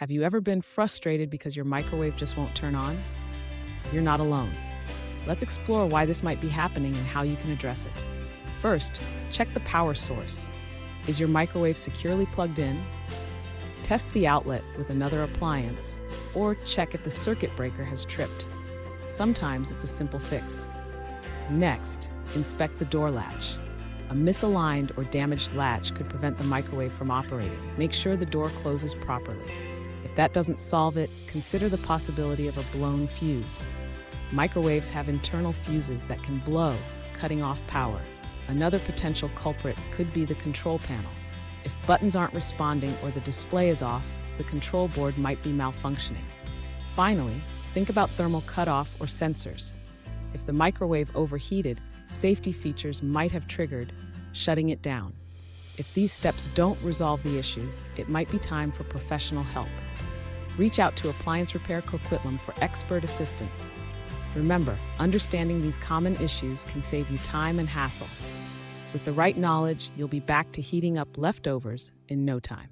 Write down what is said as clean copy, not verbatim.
Have you ever been frustrated because your microwave just won't turn on? You're not alone. Let's explore why this might be happening and how you can address it. First, check the power source. Is your microwave securely plugged in? Test the outlet with another appliance, or check if the circuit breaker has tripped. Sometimes it's a simple fix. Next, inspect the door latch. A misaligned or damaged latch could prevent the microwave from operating. Make sure the door closes properly. If that doesn't solve it, consider the possibility of a blown fuse. Microwaves have internal fuses that can blow, cutting off power. Another potential culprit could be the control panel. If buttons aren't responding or the display is off, the control board might be malfunctioning. Finally, think about thermal cutoff or sensors. If the microwave overheated, safety features might have triggered, shutting it down. If these steps don't resolve the issue, it might be time for professional help. Reach out to Appliance Repair Coquitlam for expert assistance. Remember, understanding these common issues can save you time and hassle. With the right knowledge, you'll be back to heating up leftovers in no time.